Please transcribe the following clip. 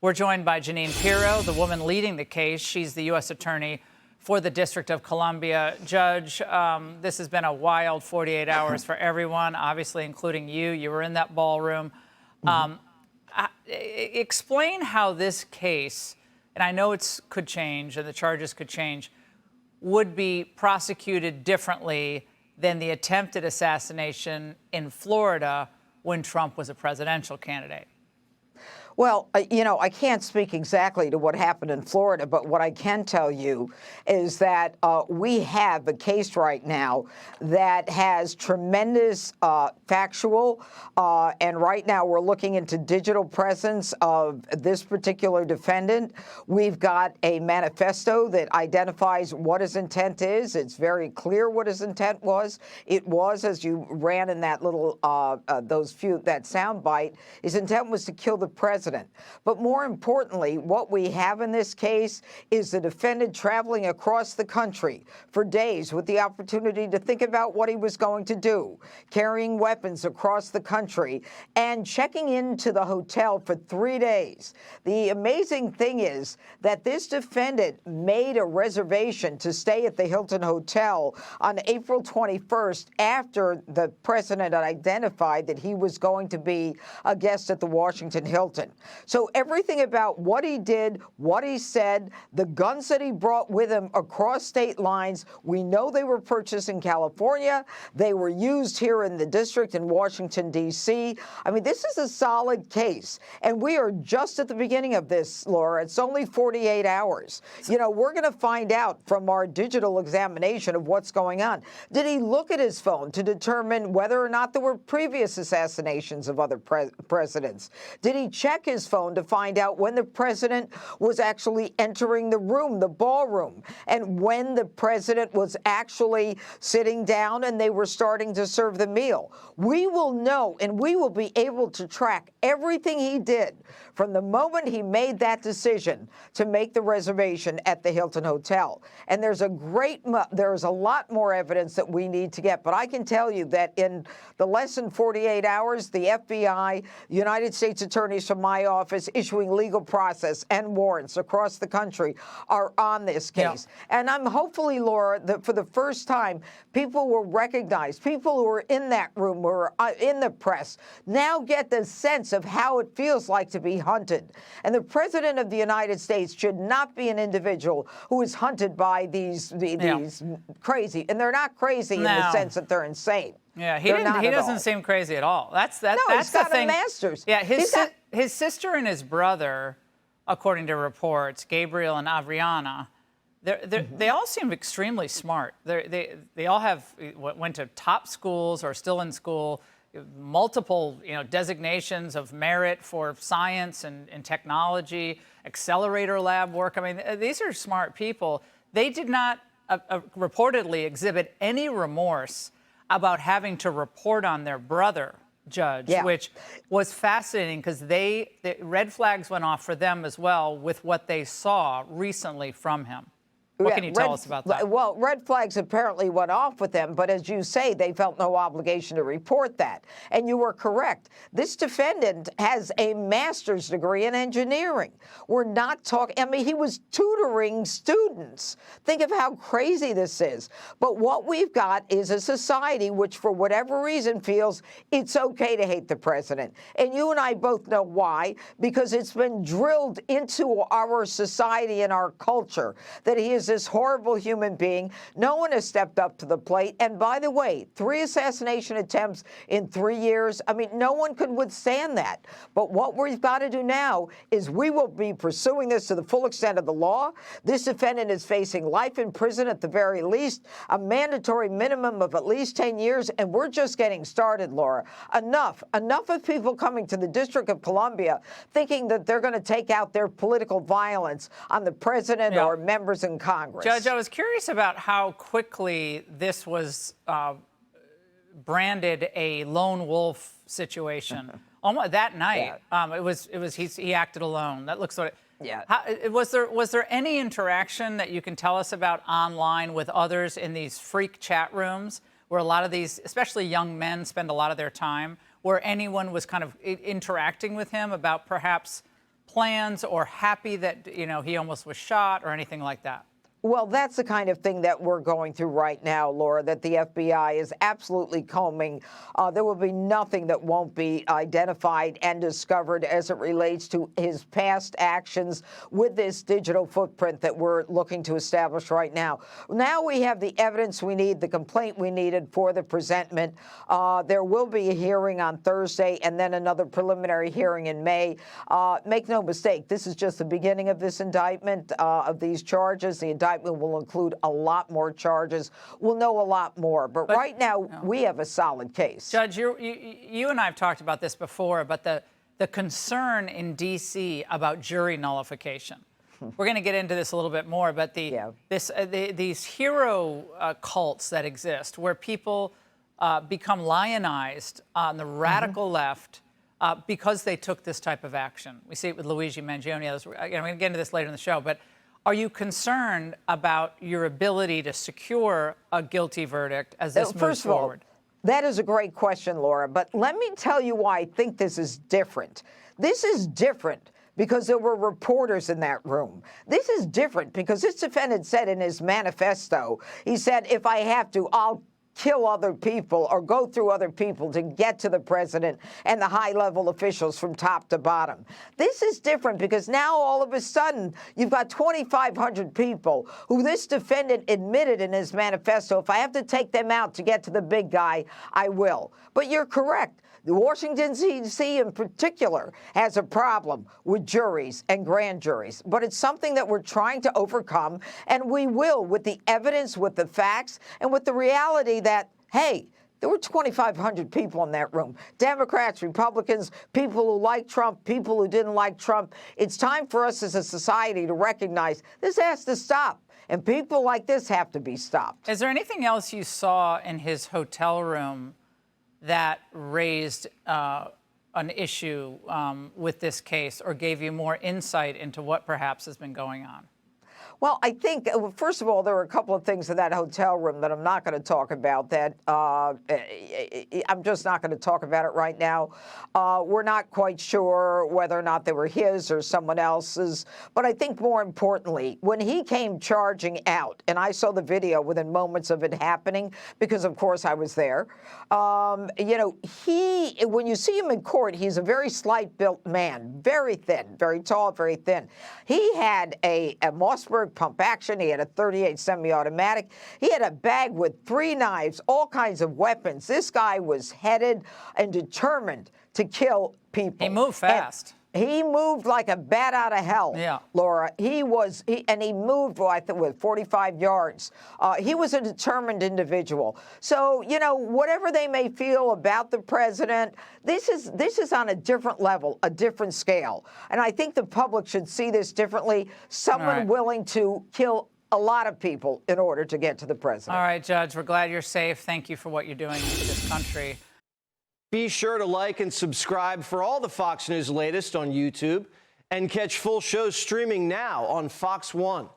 We're joined by Jeanine Pirro, the woman leading the case. She's the U.S. Attorney for the District of Columbia. Judge, this has been a wild 48 hours for everyone, obviously including you. You were in that ballroom. Explain how this case, and I know it could change and the charges could change, would be prosecuted differently than the attempted assassination in Florida when Trump was a presidential candidate. Well, I can't speak exactly to what happened in Florida, but what I can tell you is that we have a case right now that has tremendous factual, and right now we're looking into digital presence of this particular defendant. We've got a manifesto that identifies what his intent is. It's very clear what his intent was. It was, as you ran in that little, that sound bite, his intent was to kill the president. But more importantly, what we have in this case is the defendant traveling across the country for days with the opportunity to think about what he was going to do, carrying weapons across the country and checking into the hotel for 3 days. The amazing thing is that this defendant made a reservation to stay at the Hilton Hotel on April 21st after the president had identified that he was going to be a guest at the Washington Hilton. So everything about what he did, what he said, the guns that he brought with him across state lines, we know they were purchased in California. They were used here in the district in Washington, D.C. I mean, this is a solid case. And we are just at the beginning of this, Laura. It's only 48 hours. We're going to find out from our digital examination of what's going on. Did he look at his phone to determine whether or not there were previous assassinations of other presidents? Did he check his phone to find out when the president was actually entering the room, the ballroom, and when the president was actually sitting down and they were starting to serve the meal? We will know, and we will be able to track everything he did from the moment he made that decision to make the reservation at the Hilton Hotel. And there's a lot more evidence that we need to get. But I can tell you that in the less than 48 hours, the FBI, United States attorneys from my office issuing legal process and warrants across the country are on this case. Yeah. And I'm hopefully, Laura, that for the first time, people will recognize, people who are in that room, who are in the press, now get the sense of how it feels like to be hunted. And the president of the United States should not be an individual who is hunted by these crazy, and they're not crazy in the sense that they're insane. Yeah, he doesn't seem crazy at all. That's the thing. A master's. Yeah, his sister and his brother, according to reports, Gabriel and Adriana, they all seem extremely smart. They all went to top schools or still in school, multiple designations of merit for science and technology, accelerator lab work. I mean, these are smart people. They did not reportedly exhibit any remorse about having to report on their brother, Judge, which was fascinating because the red flags went off for them as well with what they saw recently from him. What can you tell us about that? Well, red flags apparently went off with them, but as you say, they felt no obligation to report that. And you were correct. This defendant has a master's degree in engineering. We're not talking, I mean, he was tutoring students. Think of how crazy this is. But what we've got is a society which, for whatever reason, feels it's okay to hate the president. And you and I both know why, because it's been drilled into our society and our culture that he is this horrible human being. No one has stepped up to the plate. And by the way, 3 assassination attempts in 3 years. I mean, no one could withstand that. But what we've got to do now is we will be pursuing this to the full extent of the law. This defendant is facing life in prison at the very least, a mandatory minimum of at least 10 years. And we're just getting started, Laura. Enough of people coming to the District of Columbia thinking that they're going to take out their political violence on the president or members in Congress. Judge, I was curious about how quickly this was branded a lone wolf situation. Almost that night, he acted alone. That looks like. Yeah. Was there any interaction that you can tell us about online with others in these freak chat rooms where a lot of these, especially young men, spend a lot of their time, where anyone was kind of interacting with him about perhaps plans or happy that, he almost was shot or anything like that? Well, that's the kind of thing that we're going through right now, Laura, that the FBI is absolutely combing. There will be nothing that won't be identified and discovered as it relates to his past actions with this digital footprint that we're looking to establish right now. Now we have the evidence we need, the complaint we needed for the presentment. There will be a hearing on Thursday and then another preliminary hearing in May. Make no mistake, this is just the beginning of this indictment, of these charges. The indictment will include a lot more charges. We'll know a lot more. But right now, we have a solid case. Judge, you and I have talked about this before, but the concern in D.C. about jury nullification. We're going to get into this a little bit more, but these hero cults that exist where people become lionized on the radical left because they took this type of action. We see it with Luigi Mangione. I'm going to get into this later in the show, but are you concerned about your ability to secure a guilty verdict as this moves forward? That is a great question, Laura, but let me tell you why I think this is different. This is different because there were reporters in that room. This is different because this defendant said in his manifesto, he said, if I have to, I'll kill other people or go through other people to get to the president and the high-level officials from top to bottom. This is different because now all of a sudden you've got 2,500 people who this defendant admitted in his manifesto, if I have to take them out to get to the big guy, I will. But you're correct. Washington, D.C. in particular has a problem with juries and grand juries, but it's something that we're trying to overcome, and we will with the evidence, with the facts, and with the reality that, hey, there were 2,500 people in that room. Democrats, Republicans, people who like Trump, people who didn't like Trump. It's time for us as a society to recognize this has to stop, and people like this have to be stopped. Is there anything else you saw in his hotel room that raised an issue with this case or gave you more insight into what perhaps has been going on? Well, I think, first of all, there are a couple of things in that hotel room that I'm not going to talk about that I'm just not going to talk about it right now. We're not quite sure whether or not they were his or someone else's. But I think more importantly, when he came charging out, and I saw the video within moments of it happening, because, of course, I was there, when you see him in court, he's a very slight-built man, very thin, very tall, very thin. He had a Mossberg pump action. He had a .38 semi-automatic. He had a bag with 3 knives, all kinds of weapons. This guy was headed and determined to kill people. He moved fast. He moved like a bat out of hell, Laura. He moved, well, I think, with 45 yards. He was a determined individual. So, whatever they may feel about the president, this is on a different level, a different scale. And I think the public should see this differently. Someone willing to kill a lot of people in order to get to the president. All right, Judge, we're glad you're safe. Thank you for what you're doing for this country. Be sure to like and subscribe for all the Fox News latest on YouTube and catch full shows streaming now on Fox One.